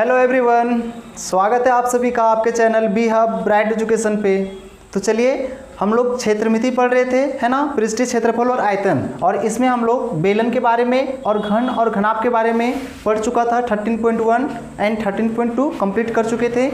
Hello everyone, स्वागत है आप सभी का आपके channel B hub bright education पे। तो चलिए हम लोग क्षेत्रमिति पढ़ रहे थे, है ना, पृष्ठीय क्षेत्रफल और आयतन, और इसमें हम लोग बेलन के बारे में और घन और घनाभ के बारे में पढ़ चुका था। 13.1 एंड 13.2 कंप्लीट कर चुके थे,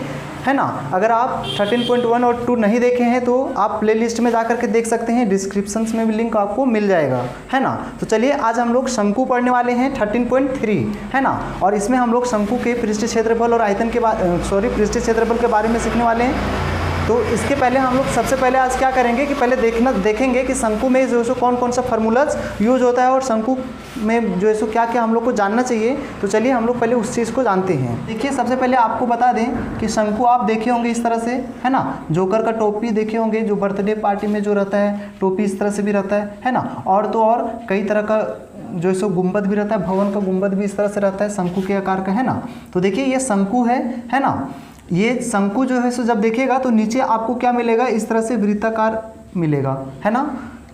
है ना। अगर आप 13.1 और 2 नहीं देखे हैं तो आप प्लेलिस्ट में जाकर के देख सकते हैं, डिस्क्रिप्शंस में भी लिंक आपको मिल जाएगा, है ना। तो चलिए आज हम लोग शंकु पढ़ने वाले हैं 13.3, है ना, और इसमें हम लोग शंकु के पृष्ठीय क्षेत्रफल और आयतन के पृष्ठीय क्षेत्रफल के बारे में सीखने वाले हैं। तो इसके पहले हम लोग सबसे पहले आज क्या करेंगे कि पहले देखेंगे कि शंकु में जो है कौन कौन सा फार्मूलाज यूज होता है और शंकु में जो है क्या क्या हम लोग को जानना चाहिए। तो चलिए हम लोग पहले उस चीज़ को जानते हैं। देखिए सबसे पहले आपको बता दें कि शंकु आप देखे होंगे इस तरह से, है ना, जोकर का टोपी देखे होंगे, जो बर्थडे पार्टी में जो रहता है टोपी इस तरह से भी रहता है ना। और तो और कई तरह का जो है गुंबद भी रहता है, भवन का गुंबद भी इस तरह से रहता है, शंकु के आकार का, है ना। तो देखिए ये शंकु है ना। ये शंकु जो है जब देखेगा तो नीचे आपको क्या मिलेगा, इस तरह से वृत्ताकार मिलेगा, है ना।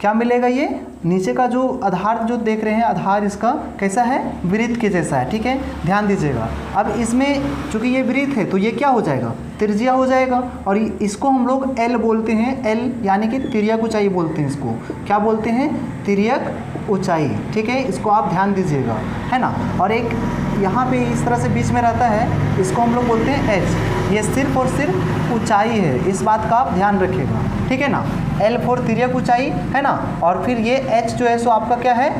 क्या मिलेगा, ये नीचे का जो आधार जो देख रहे हैं, आधार इसका कैसा है, वृत्त के जैसा है, ठीक है, ध्यान दीजिएगा। अब इसमें चूंकि ये वृत्त है तो ये क्या हो जाएगा, त्रिज्या हो जाएगा, और इसको हम लोग एल बोलते हैं, एल यानी कि तिर्यक ऊंचाई बोलते हैं। इसको क्या बोलते हैं, तिर्यक ऊंचाई, ठीक है, इसको आप ध्यान दीजिएगा, है ना। और एक यहाँ पे इस तरह से बीच में रहता है, इसको हम लोग बोलते हैं एच। ये सिर्फ और सिर्फ ऊंचाई है, इस बात का आप ध्यान रखिएगा, ठीक है ना। एल फॉर तिर्यक ऊंचाई, है ना, और फिर ये एच जो है सो आपका क्या है,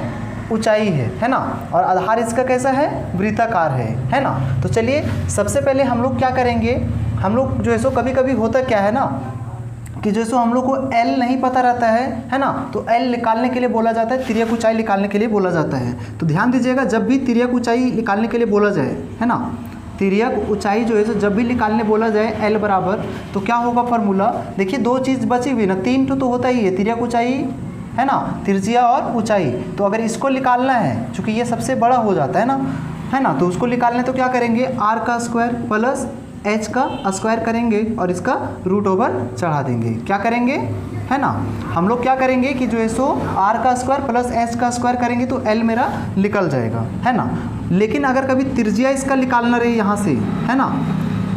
ऊंचाई है ना। और आधार इसका कैसा है, वृत्ताकार है ना। तो चलिए सबसे पहले हम लोग क्या करेंगे, हम लोग जो है सो कभी कभी होता क्या है ना कि जो सो हम लोग को एल नहीं पता रहता है ना, तो एल निकालने के लिए बोला जाता है, तिर्यक ऊंचाई निकालने के लिए बोला जाता है। तो ध्यान दीजिएगा, जब भी तिर्यक ऊंचाई निकालने के लिए बोला जाए, है ना, तिर्यक ऊंचाई जो है सो जब भी निकालने बोला जाए एल बराबर, तो क्या होगा फार्मूला, देखिए दो चीज़ बची हुई ना, तीन तो होता ही है, तिर्यक ऊंचाई, है ना, त्रिज्या और ऊंचाई। तो अगर इसको निकालना है, चूँकि ये सबसे बड़ा हो जाता है ना, तो उसको निकालने तो क्या करेंगे, आर का स्क्वायर प्लस एच का स्क्वायर करेंगे और इसका रूट ओवर चढ़ा देंगे। क्या करेंगे, है ना, हम लोग क्या करेंगे कि जो है सो आर का स्क्वायर प्लस एच का स्क्वायर करेंगे तो एल मेरा निकल जाएगा, है ना। लेकिन अगर कभी त्रिज्या इसका निकालना रहे यहाँ से, है ना,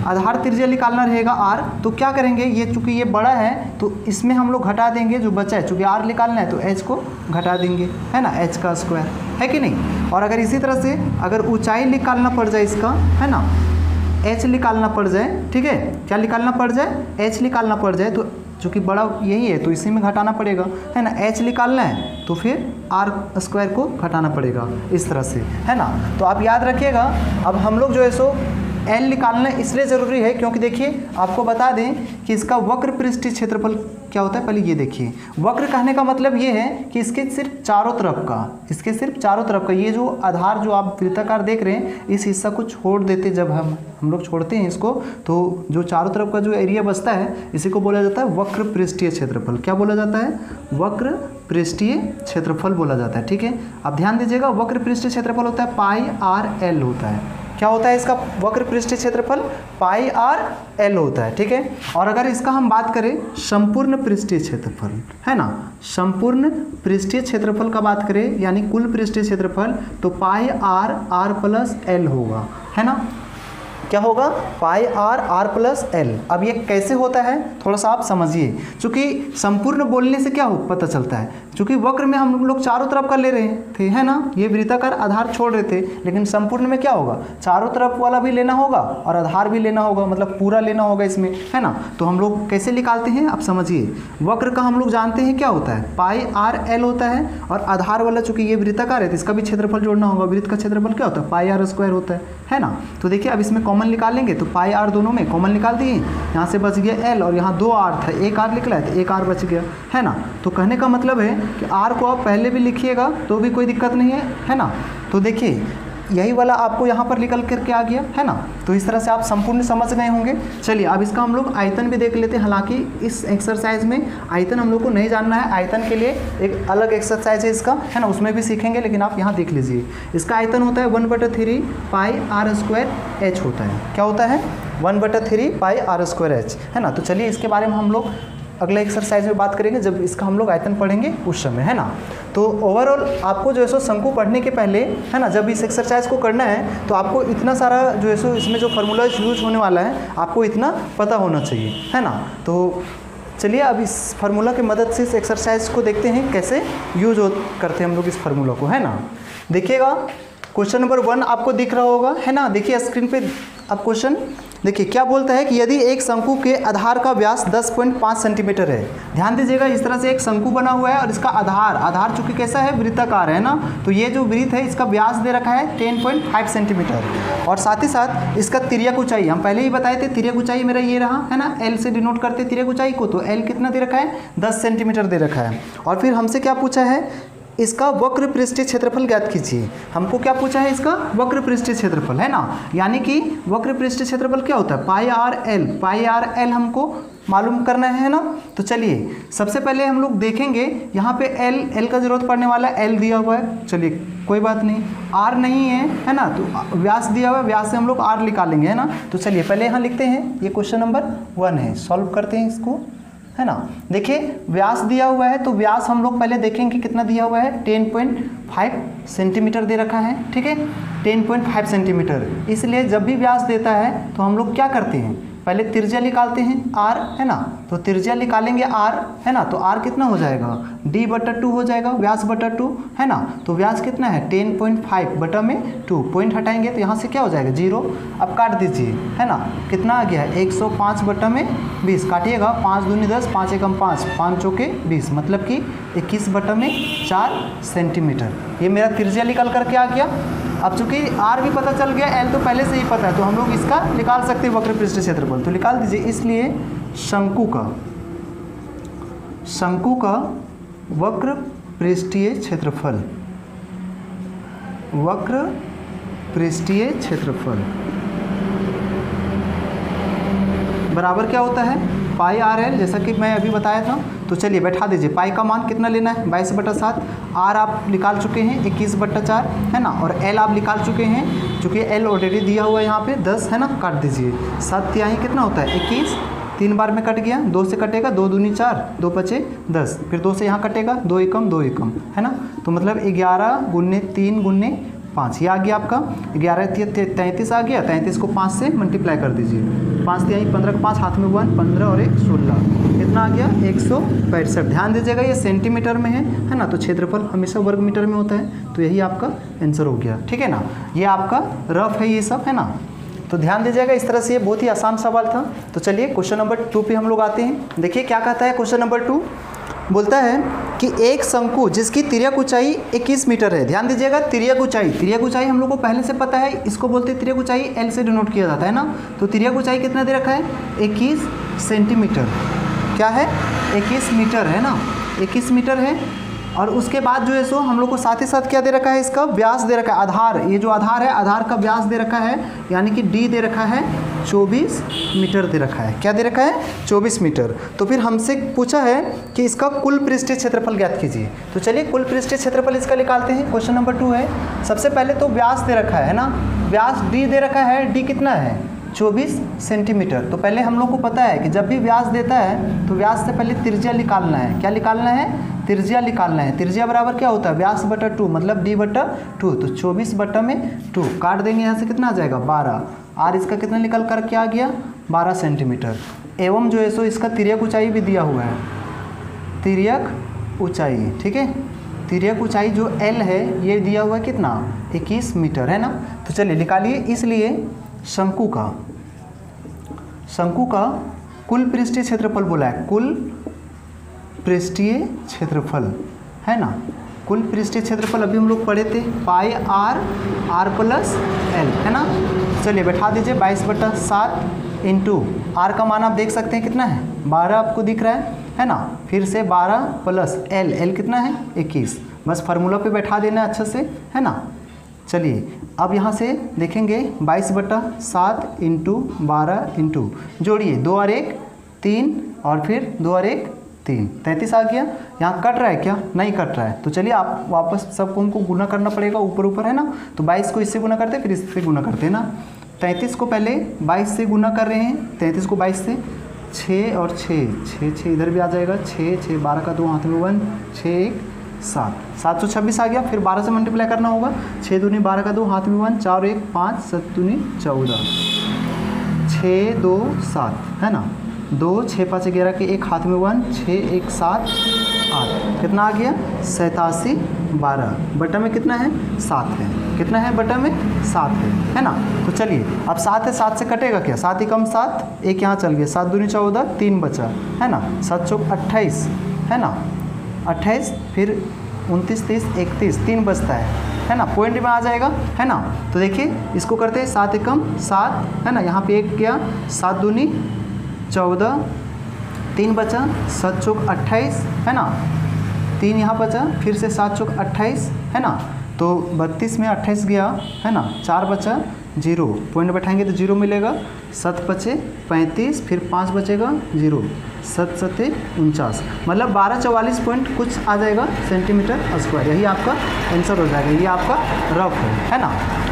आधार त्रिज्या निकालना रहेगा आर, तो क्या करेंगे, ये चूँकि ये बड़ा है तो इसमें हम लोग घटा देंगे जो बचा है, चूँकि आर निकालना है तो एच को घटा देंगे, है ना, एच का स्क्वायर, है कि नहीं। और अगर इसी तरह से अगर ऊंचाई निकालना पड़ जाए इसका, है ना, एच निकालना पड़ जाए, ठीक है, क्या निकालना पड़ जाए, एच निकालना पड़ जाए, तो चूँकि बड़ा यही है तो इसी में घटाना पड़ेगा, है ना। एच निकालना है तो फिर आर स्क्वायर को घटाना पड़ेगा, इस तरह से, है ना। तो आप याद रखिएगा। अब हम लोग जो है सो एल निकालना इसलिए ज़रूरी है क्योंकि देखिए आपको बता दें कि इसका वक्र पृष्ठीय क्षेत्रफल क्या होता है। पहले ये देखिए, वक्र कहने का मतलब ये है कि इसके सिर्फ चारों तरफ का ये जो आधार जो आप वृत्ताकार देख रहे हैं, इस हिस्सा को छोड़ देते, जब हम लोग छोड़ते हैं इसको, तो जो चारों तरफ का जो एरिया बचता है इसी को बोला जाता है वक्र पृष्ठीय क्षेत्रफल। क्या बोला जाता है, वक्र पृष्ठीय क्षेत्रफल बोला जाता है, ठीक है। आप ध्यान दीजिएगा, वक्र पृष्ठीय क्षेत्रफल होता है पाई आर एल होता है। क्या होता है इसका वक्र पृष्ठीय क्षेत्रफल, पाई आर एल होता है, ठीक है। और अगर इसका हम बात करें संपूर्ण पृष्ठीय क्षेत्रफल, है ना, संपूर्ण पृष्ठीय क्षेत्रफल का बात करें यानी कुल पृष्ठीय क्षेत्रफल, तो पाई आर प्लस एल होगा, है ना। क्या होगा, पाई आर प्लस एल। अब ये कैसे होता है थोड़ा सा आप समझिए, क्योंकि संपूर्ण बोलने से क्या हो पता चलता है, क्योंकि वक्र में हम लोग चारों तरफ का ले रहे थे, है ना, ये वृत्ताकार आधार छोड़ रहे थे, लेकिन संपूर्ण में क्या होगा, चारों तरफ वाला भी लेना होगा और आधार भी लेना होगा, मतलब पूरा लेना होगा इसमें, है ना। तो हम लोग कैसे निकालते हैं आप समझिए, वक्र का हम लोग जानते हैं क्या होता है, पाई आर एल होता है, और आधार वाला चूंकि ये वृत्ताकार है तो इसका भी क्षेत्रफल जोड़ना होगा, वृत्त का क्षेत्रफल क्या होता है, पाई आर स्क्वायर होता है ना। तो देखिए अब इसमें कॉमन निकालेंगे तो पाई आर दोनों में कॉमन निकाल दिए, यहाँ से बच गया एल, और यहाँ दो आर था, एक आर निकला है तो एक आर बच गया, है ना। तो कहने का मतलब है कि आर को आप पहले भी लिखिएगा तो भी कोई दिक्कत नहीं है ना। तो देखिए यही वाला आपको यहाँ पर निकल करके आ गया, है ना। तो इस तरह से आप संपूर्ण समझ गए होंगे। चलिए अब इसका हम लोग आयतन भी देख लेते हैं। हालांकि इस एक्सरसाइज में आयतन हम लोग को नहीं जानना है, आयतन के लिए एक अलग एक्सरसाइज है इसका, है ना, उसमें भी सीखेंगे, लेकिन आप यहाँ देख लीजिए। इसका आयतन होता है 1/3 पाई आर स्क्वायर एच होता है। क्या होता है, 1/3 पाई आर स्क्वायर एच, है ना। तो चलिए इसके बारे में हम लोग अगले एक्सरसाइज में बात करेंगे जब इसका हम लोग आयतन पढ़ेंगे उस समय, है ना। तो ओवरऑल आपको जो है सो शंकु पढ़ने के पहले, है ना, जब इस एक्सरसाइज को करना है तो आपको इतना सारा जो है सो इसमें जो फार्मूला यूज होने वाला है आपको इतना पता होना चाहिए, है ना। तो चलिए अब इस फार्मूला की मदद से इस एक्सरसाइज को देखते हैं कैसे यूज करते हैं हम लोग इस फार्मूला को, है ना। देखिएगा क्वेश्चन नंबर 1 आपको दिख रहा होगा, है ना। देखिए स्क्रीन पे अब क्वेश्चन देखिए क्या बोलता है कि यदि एक शंकु के आधार का व्यास 10.5 सेंटीमीटर है। ध्यान दीजिएगा इस तरह से एक शंकु बना हुआ है और इसका आधार चूंकि कैसा है, वृत्ताकार है ना, तो ये जो वृत्त है इसका व्यास दे रखा है 10.5 सेंटीमीटर और साथ ही साथ इसका तिर्यक ऊंचाई हम पहले ही बताए थे, तिर्यक ऊंचाई मेरा ये रहा, है ना। एल से डिनोट करते तिर्यक ऊंचाई को, तो एल कितना दे रखा है 10 सेंटीमीटर दे रखा है। और फिर हमसे क्या पूछा है, इसका वक्र पृष्ठीय क्षेत्रफल ज्ञात कीजिए। हमको क्या पूछा है, इसका वक्र पृष्ठीय क्षेत्रफल, है ना। यानी कि वक्र पृष्ठीय क्षेत्रफल क्या होता है, पाई आर एल हमको मालूम करना है ना। तो चलिए सबसे पहले हम लोग देखेंगे यहाँ पे एल का जरूरत पड़ने वाला है, एल दिया हुआ है, चलिए कोई बात नहीं। आर नहीं है ना, तो व्यास दिया हुआ है, व्यास से हम लोग आर निकालेंगे, है ना। तो चलिए पहले यहाँ लिखते हैं, ये क्वेश्चन नंबर 1 है, सॉल्व करते हैं इसको, है ना। देखिए व्यास दिया हुआ है तो व्यास हम लोग पहले देखेंगे कितना दिया हुआ है, 10.5 सेंटीमीटर दे रखा है, ठीक है 10.5 सेंटीमीटर। इसलिए जब भी व्यास देता है तो हम लोग क्या करते हैं, पहले त्रिज्या निकालते हैं आर, है ना। तो त्रिज्या निकालेंगे आर, है ना, तो आर कितना हो जाएगा d/2 हो जाएगा, व्यास बटा 2, है ना। तो व्यास कितना है 10.5 बटा में 2, पॉइंट हटाएंगे तो यहाँ से क्या हो जाएगा 0। अब काट दीजिए, है ना, कितना आ गया है 105 बटा में 20, काटिएगा 5 दूनी 10, 5 एकम 5, 5 चौके 20, मतलब कि 21 बटा में 4 सेंटीमीटर। ये मेरा त्रिज्या निकल करके आ गया। अब चूंकि आर भी पता चल गया, एल तो पहले से ही पता है, तो हम लोग इसका निकाल सकते हैं वक्र पृष्ठीय क्षेत्रफल, तो निकाल दीजिए। इसलिए शंकु का वक्र पृष्ठीय क्षेत्रफल, वक्र पृष्ठीय क्षेत्रफल बराबर क्या होता है, पाई आर एल, जैसा कि मैं अभी बताया था। तो चलिए बैठा दीजिए, पाई का मान कितना लेना है 22/7, आर आप निकाल चुके हैं 21/4, है ना, और एल आप निकाल चुके हैं, चूँकि एल ऑलरेडी दिया हुआ है यहाँ पे 10, है ना। काट दीजिए, 7 यहाँ कितना होता है 21, 3 बार में कट गया, 2 से कटेगा, 2 दूनी 4, 2 पचे 10, फिर 2 से यहाँ कटेगा, 2 एकम 2 एकम, है ना। तो मतलब 11 गुने 3 गुने 5, ये आ गया आपका 11 33 आ गया, 33 को 5 से मल्टीप्लाई कर दीजिए, 5 3 15 का 5, हाथ में 1, 15 और 1 16, कितना आ गया 165। ध्यान दीजिएगा ये सेंटीमीटर में है ना, तो क्षेत्रफल हमेशा वर्ग मीटर में होता है, तो यही आपका आंसर हो गया, ठीक है ना। ये आपका रफ है ये सब, है ना। तो ध्यान दीजिएगा इस तरह से, ये बहुत ही आसान सवाल था। तो चलिए क्वेश्चन नंबर 2 पे हम लोग आते हैं। देखिए क्या कहता है क्वेश्चन नंबर 2, बोलता है कि एक शंकु जिसकी तिर्यक ऊंचाई 21 मीटर है। ध्यान दीजिएगा तिर्यक ऊंचाई हम लोग को पहले से पता है, इसको बोलते हैं तिर्यक ऊंचाई, एल से डिनोट किया जाता है ना। तो तिर्यक ऊंचाई कितना दे रखा है 21 सेंटीमीटर, क्या है 21 मीटर, है ना, 21 मीटर है। और उसके बाद जो है सो हम लोग को साथ ही साथ क्या दे रखा है, इसका व्यास दे रखा है, आधार, ये जो आधार है आधार का व्यास दे रखा है, यानी कि डी दे रखा है 24 मीटर दे रखा है। क्या दे रखा है 24 मीटर। तो फिर हमसे पूछा है कि इसका कुल पृष्ठीय क्षेत्रफल ज्ञात कीजिए। तो चलिए कुल पृष्ठीय क्षेत्रफल इसका निकालते हैं। क्वेश्चन नंबर 2 है, सबसे पहले तो व्यास दे रखा है ना, व्यास डी दे रखा है, डी कितना है 24 सेंटीमीटर। तो पहले हम लोग को पता है कि जब भी व्यास देता है तो व्यास से पहले त्रिज्या निकालना है। क्या निकालना है, त्रिज्या निकालना है। त्रिज्या बराबर क्या होता है व्यास बटा 2, मतलब d/2, तो 24 बटा में 2, काट देंगे यहाँ से कितना आ जाएगा 12, आर इसका कितना निकल कर क्या आ गया 12 सेंटीमीटर। एवं जो है सो इसका तिर्यक ऊंचाई भी दिया हुआ है, तिर्यक ऊंचाई, ठीक है, तिर्यक ऊंचाई जो एल है ये दिया हुआ है कितना 21 मीटर, है ना। तो चलिए निकालिए। इसलिए शंकु का कुल पृष्ठीय क्षेत्रफल बोला है, कुल पृष्ठीय क्षेत्रफल, है ना। कुल पृष्ठीय क्षेत्रफल अभी हम लोग पढ़े थे, पाई आर प्लस एल, है ना। चलिए बैठा दीजिए 22/7 इंटू आर का मान आप देख सकते हैं कितना है 12 आपको दिख रहा है ना। फिर से 12 प्लस एल कितना है 21, बस फार्मूला पे बैठा देना अच्छे से, है ना। चलिए अब यहाँ से देखेंगे 22/7 इंटू 12 इंटू जोड़िए, 2 और 1 3 और फिर 2 और 1 3, 33 आ गया। यहाँ कट रहा है क्या, नहीं कट रहा है, तो चलिए आप वापस सबको हमको गुना करना पड़ेगा ऊपर, है ना। तो 22 को इससे गुना करते हैं, फिर इससे गुना करते हैं ना। 33 को पहले 22 से गुना कर रहे हैं, 33 को 22 से, 6 और 6 इधर भी आ जाएगा, 6 12 का 2 हाथ में 1, 6 1 7, 726 आ गया। फिर 12 से मल्टीप्लाई करना होगा, 6 दूनी 12 का 2 हाथ में 1, 4 1 5, 7 दूनी 14, 6 2 7 है ना, 2 6 5 11 के 1 हाथ में 1, 6 1 7 8, कितना आ गया 87 12, बटा में कितना है 7 है, कितना है बटा में 7 है ना। तो चलिए अब 7 है, 7 से कटेगा क्या, 7 ही कम 7, एक यहाँ चल गया, 7 दूनी 14, 3 बचा है ना, 7 चौक 28 है ना, 28 फिर 29 30 31, 3 बचता है ना, पॉइंट में आ जाएगा है ना। तो देखिए इसको करते हैं, 7 एकम 7 है ना, यहाँ पे 1 गया, 7 दूनी 14, 3 बचा, 7 चौक 28 है ना, 3 यहाँ बचा, फिर से 7 चौक 28 है ना, तो 32 में 28 गया है ना, 4 बचा 0, पॉइंट बैठाएंगे तो 0 मिलेगा, 7 बचे 35, फिर 5 बचेगा 0, 7 7 49, मतलब 1244 पॉइंट कुछ आ जाएगा सेंटीमीटर स्क्वायर। यही आपका आंसर हो जाएगा, ये आपका रफ है ना।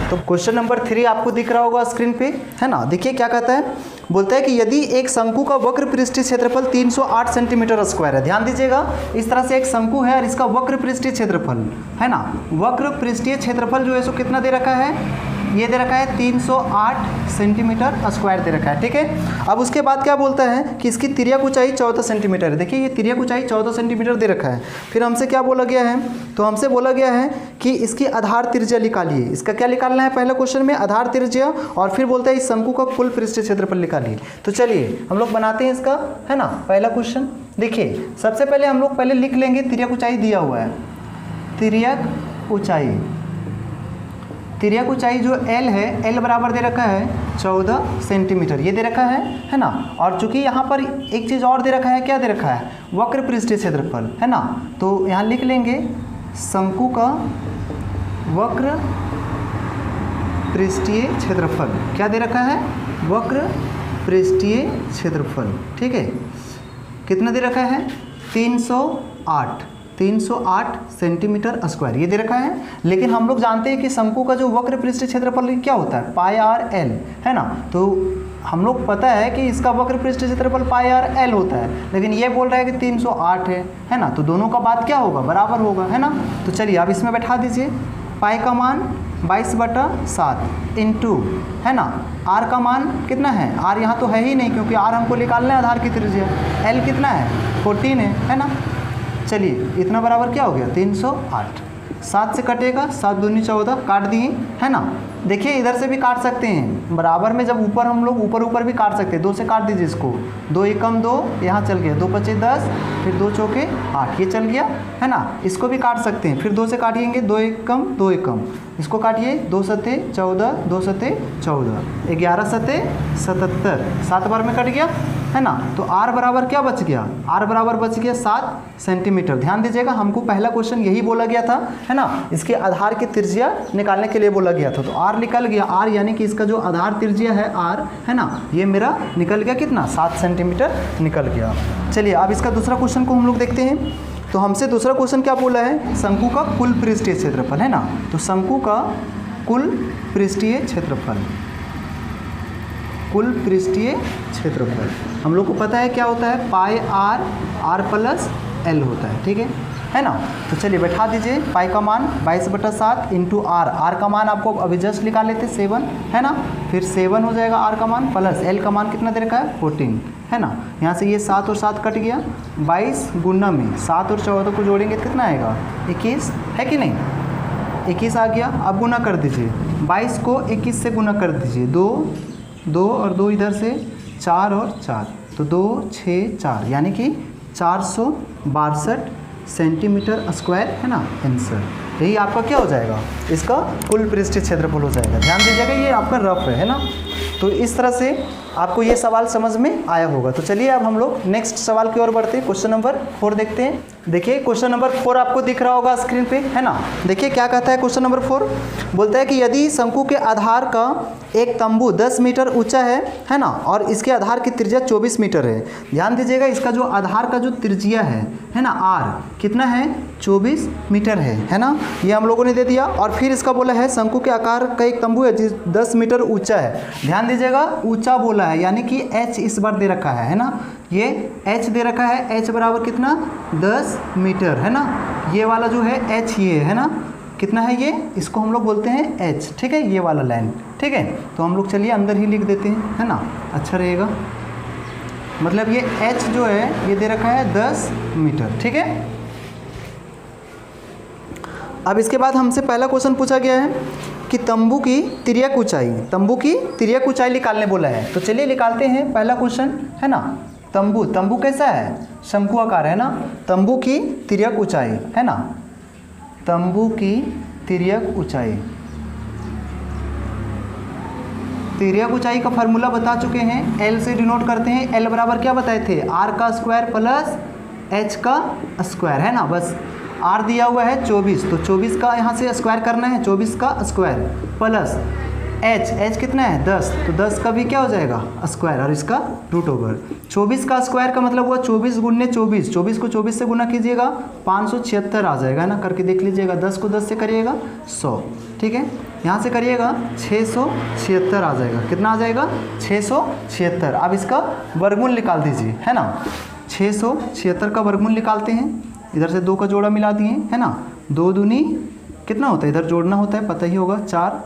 तो क्वेश्चन नंबर 3 आपको दिख रहा होगा स्क्रीन पे है ना। देखिए क्या कहता है, बोलता है कि यदि एक शंकु का वक्र पृष्ठीय क्षेत्रफल 308 सेंटीमीटर स्क्वायर है, ध्यान दीजिएगा, इस तरह से एक शंकु है और इसका वक्र पृष्ठीय क्षेत्रफल है ना, वक्र पृष्ठीय क्षेत्रफल जो है सो कितना दे रखा है, ये दे रखा है 308 सेंटीमीटर स्क्वायर दे रखा है, ठीक है। अब उसके बाद क्या बोलता है कि इसकी तिर्यक ऊंचाई 14 सेंटीमीटर है। देखिए ये तिर्यक ऊंचाई 14 सेंटीमीटर दे रखा है। फिर हमसे क्या बोला गया है, तो हमसे बोला गया है कि इसकी आधार त्रिज्या निकालिए। इसका क्या निकालना है, पहले क्वेश्चन में आधार त्रिज्या, और फिर बोलता है इस शंकु का कुल पृष्ठीय क्षेत्रफल निकालिए। तो चलिए हम लोग बनाते हैं इसका है ना पहला क्वेश्चन। देखिए सबसे पहले हम लोग पहले लिख लेंगे, तिर्यक ऊंचाई दिया हुआ है, तिर्यक ऊंचाई, तिर्यक ऊंचाई जो L है, L बराबर दे रखा है 14 सेंटीमीटर, ये दे रखा है ना। और चूंकि यहाँ पर एक चीज़ और दे रखा है, क्या दे रखा है, वक्र पृष्ठीय क्षेत्रफल है ना। तो यहाँ लिख लेंगे शंकु का वक्र पृष्ठीय क्षेत्रफल, क्या दे रखा है, वक्र पृष्ठीय क्षेत्रफल, ठीक है। कितना दे रखा है 308 सेंटीमीटर स्क्वायर, ये दे रखा है। लेकिन हम लोग जानते हैं कि शंकु का जो वक्र पृष्ठीय क्षेत्रफल क्या होता है, पाई आर एल है ना। तो हम लोग पता है कि इसका वक्र पृष्ठीय क्षेत्रफल पाई आर एल होता है, लेकिन ये बोल रहा है कि 308 है ना। तो दोनों का बात क्या होगा, बराबर होगा है ना। तो चलिए आप इसमें बैठा दीजिए, पाई का मान 22/7 इंटू है ना, आर का मान कितना है, आर यहाँ तो है ही नहीं क्योंकि आर हमको निकालना है आधार की त्रिज्या, एल कितना है 14 है ना। चलिए इतना बराबर क्या हो गया 308, 7 से कटेगा, 7 दूनी 14, काट दिए है ना। देखिए इधर से भी काट सकते हैं, बराबर में जब ऊपर हम लोग ऊपर भी काट सकते हैं, 2 से काट दीजिए इसको, 2 एकम 2 यहाँ चल गया, 2 पचे 10, फिर 2 चौके 8, ये चल गया है ना। इसको भी काट सकते हैं, फिर 2 से काटिएंगे, 2 एकम, इसको काटिए, 2 सते 14, 2 सते 14, 11 सते 77, 7 बार में कट गया है ना। तो आर बराबर क्या बच गया, आर बराबर बच गया 7 सेंटीमीटर। ध्यान दीजिएगा हमको पहला क्वेश्चन यही बोला गया था है ना, इसके आधार की त्रिज्या निकालने के लिए बोला गया था। तो आर निकल गया, आर यानी कि इसका जो आधार त्रिज्या है आर है ना, ये मेरा निकल गया कितना 7 सेंटीमीटर निकल गया। चलिए अब इसका दूसरा क्वेश्चन को हम लोग देखते हैं। तो हमसे दूसरा क्वेश्चन क्या बोला है, शंकु का कुल पृष्ठीय क्षेत्रफल है ना। तो शंकु का कुल पृष्ठीय क्षेत्रफल, कुल पृष्ठीय क्षेत्रफल हम लोग को पता है क्या होता है, पाई आर प्लस एल होता है, ठीक है ना। तो चलिए बैठा दीजिए, पाई का मान 22/7 इंटू आर का मान आपको अभी जस्ट निकाल लेते 7 है ना, फिर 7 हो जाएगा आर का मान, प्लस एल का मान कितना दे रखा है 14 है ना। यहाँ से ये 7 और 7 कट गया, 22 गुना में 7 और 14 को जोड़ेंगे तो कितना आएगा 21 है कि नहीं, 21 आ गया। अब गुना कर दीजिए, 22 को 21 से गुना कर दीजिए, 2 और 2 इधर से 4 और 4, तो 2 6 4 यानी कि 462 सेंटीमीटर स्क्वायर है ना आंसर। यही आपका क्या हो जाएगा, इसका कुल पृष्ठीय क्षेत्रफल हो जाएगा। ध्यान दीजिएगा ये आपका रफ है ना। तो इस तरह से आपको ये सवाल समझ में आया होगा। तो चलिए अब हम लोग नेक्स्ट सवाल की ओर बढ़ते हैं, क्वेश्चन नंबर 4 देखते हैं। देखिए क्वेश्चन नंबर 4 आपको दिख रहा होगा स्क्रीन पे है ना। देखिए क्या कहता है क्वेश्चन नंबर 4, बोलता है कि यदि शंकु के आधार का एक तंबू 10 मीटर ऊंचा है ना, और इसके आधार की त्रिज्या 24 मीटर है। ध्यान दीजिएगा इसका जो आधार का जो त्रिज्या है ना आर कितना है 24 मीटर है ना, ये हम लोगों ने दे दिया। और फिर इसका बोला है शंकु के आकार का एक तंबू है जिस 10 मीटर ऊंचा है। ध्यान दीजिएगा ऊंचा बोला बोला है, यानी कि h इस बार दे रखा है ना, ये h दे रखा है, h बराबर कितना 10 मीटर है ना। ये वाला जो है h ये है ना, कितना है ये, इसको हम लोग बोलते हैं h, ठीक है, ये वाला लाइन, ठीक है। तो हम लोग चलिए अंदर ही लिख देते हैं, है ना, अच्छा रहेगा। मतलब ये h जो है ये दे रखा है 10 मीटर, ठीक है। अब इसके बाद हमसे पहला क्वेश्चन पूछा गया है कि तंबू की तिर्यक ऊंचाई, तंबू की तिर्यक ऊंचाई निकालने बोला है। तो चलिए निकालते हैं पहला क्वेश्चन, है ना। तंबू, तंबू कैसा है, शंकु आकार है ना। तंबू की तिर्यक ऊंचाई, है ना, तंबू की तिर्यक ऊंचाई, तिर्यक ऊंचाई का फार्मूला बता चुके हैं, एल से डिनोट करते हैं। एल बराबर क्या बताए थे, आर का स्क्वायर प्लस एच का स्क्वायर, है ना। बस आर दिया हुआ है 24, तो 24 का यहाँ से स्क्वायर करना है, 24 का स्क्वायर प्लस एच, एच कितना है 10, तो 10 का भी क्या हो जाएगा स्क्वायर और इसका रूट ओवर। 24 का स्क्वायर का मतलब हुआ 24 गुने 24, 24 को 24 से गुना कीजिएगा 576 आ जाएगा ना, करके देख लीजिएगा। 10 को 10 से करिएगा 100, ठीक है। यहाँ से करिएगा 676 आ जाएगा, कितना आ जाएगा 676। अब इसका वर्गमूल निकाल दीजिए, है ना। 676 का वर्गमूल निकालते हैं, इधर से 2 का जोड़ा मिला दिए, है ना। 2 दूनी कितना होता है, इधर जोड़ना होता है, पता ही होगा 4,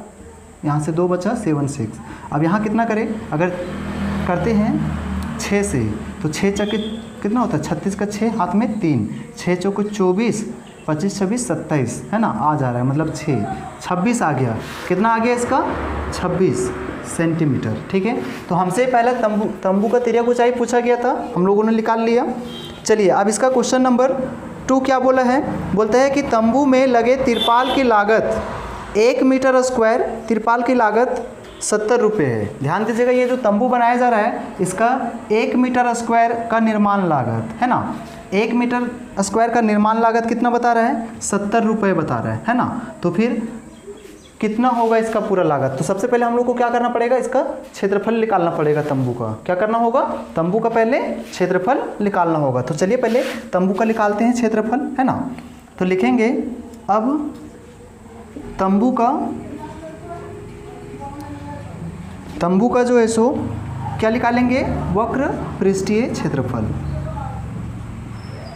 यहाँ से 2 बचा 7 6। अब यहाँ कितना करें, अगर करते हैं 6 से, तो 6 चक्के कितना होता है 36 का 6, हाथ में 3, 6 चौके 24, 25 26 27, है ना, आ जा रहा है, मतलब 6 26 आ गया। कितना आ गया इसका 26 सेंटीमीटर, ठीक है। तो हमसे पहला तंबू का तिर्यक ऊंचाई पूछा गया था, हम लोगों ने निकाल लिया। चलिए अब इसका क्वेश्चन नंबर 2 क्या बोला है, बोलता है कि तंबू में लगे तिरपाल की लागत 1 मीटर स्क्वायर, तिरपाल की लागत 70 रुपये है। ध्यान दीजिएगा, ये जो तंबू बनाया जा रहा है इसका 1 मीटर स्क्वायर का निर्माण लागत, है ना, 1 मीटर स्क्वायर का निर्माण लागत कितना बता रहा है 70 रुपये बता रहा है ना। तो फिर कितना होगा इसका पूरा लागत, तो सबसे पहले हम लोग को क्या करना पड़ेगा, इसका क्षेत्रफल निकालना पड़ेगा। तंबू का क्या करना होगा, तंबू का पहले क्षेत्रफल निकालना होगा। तो चलिए पहले तंबू का निकालते हैं क्षेत्रफल, है ना। तो लिखेंगे अब तंबू का जो है सो क्या निकालेंगे, वक्र पृष्ठीय क्षेत्रफल।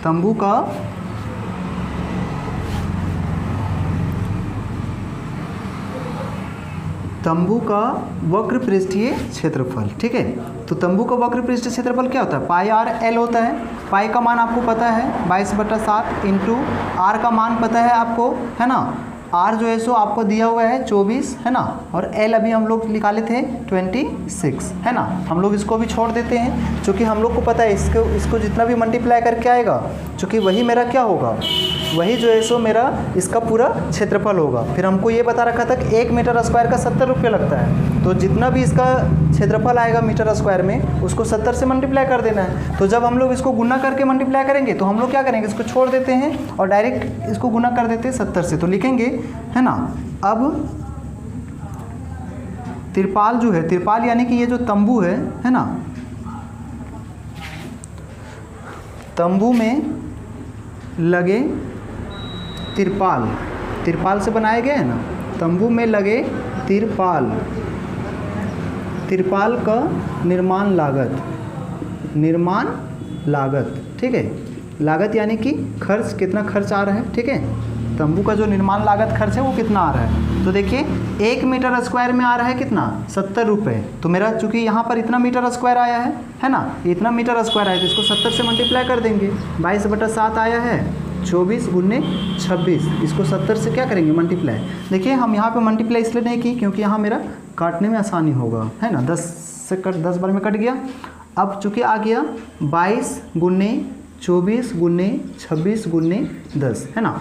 तंबू का वक्र पृष्ठीय क्षेत्रफल, ठीक है। तो तंबू का वक्र पृष्ठीय क्षेत्रफल क्या होता है, पाई आर एल होता है। पाई का मान आपको पता है 22/7 इंटू आर का मान पता है आपको, है ना। आर जो है सो आपको दिया हुआ है 24, है ना, और एल अभी हम लोग निकाले थे 26, है ना। हम लोग इसको भी छोड़ देते हैं, क्योंकि हम लोग को पता है इसको जितना भी मल्टीप्लाई करके आएगा, क्योंकि वही मेरा क्या होगा, वही जो है सो मेरा इसका पूरा क्षेत्रफल होगा। फिर हमको ये बता रखा था कि 1 मीटर स्क्वायर का 70 रुपये लगता है, तो जितना भी इसका क्षेत्रफल आएगा मीटर स्क्वायर में उसको 70 से मल्टीप्लाई कर देना है। तो जब हम लोग इसको गुना करके मल्टीप्लाई करेंगे तो हम लोग क्या करेंगे, इसको छोड़ देते हैं और डायरेक्ट इसको गुना कर देते हैं 70 से। तो लिखेंगे, है ना। अब तिरपाल जो है, तिरपाल यानी कि ये जो तंबू है ना, तंबू में लगे तिरपाल, तिरपाल से बनाए गए हैं ना, तंबू में लगे तिरपाल, तिरपाल का निर्माण लागत, ठीक है। लागत यानी कि खर्च, कितना खर्च आ रहा है, ठीक है। तंबू का जो निर्माण लागत खर्च है वो कितना आ रहा है, तो देखिए 1 मीटर स्क्वायर में आ रहा है कितना 70 रुपये। तो मेरा चूंकि यहाँ पर इतना मीटर स्क्वायर आया है ना, इतना मीटर स्क्वायर आया, तो इसको 70 से मल्टीप्लाई कर देंगे। 22/7 आया है, 24 गुने 26, इसको 70 से क्या करेंगे मल्टीप्लाई। देखिए हम यहाँ पे मल्टीप्लाई इसलिए नहीं की क्योंकि यहाँ मेरा काटने में आसानी होगा, है ना। 10 बार में कट गया। अब चूँकि आ गया 22 गुने 24 गुने 26 गुने 10, है ना,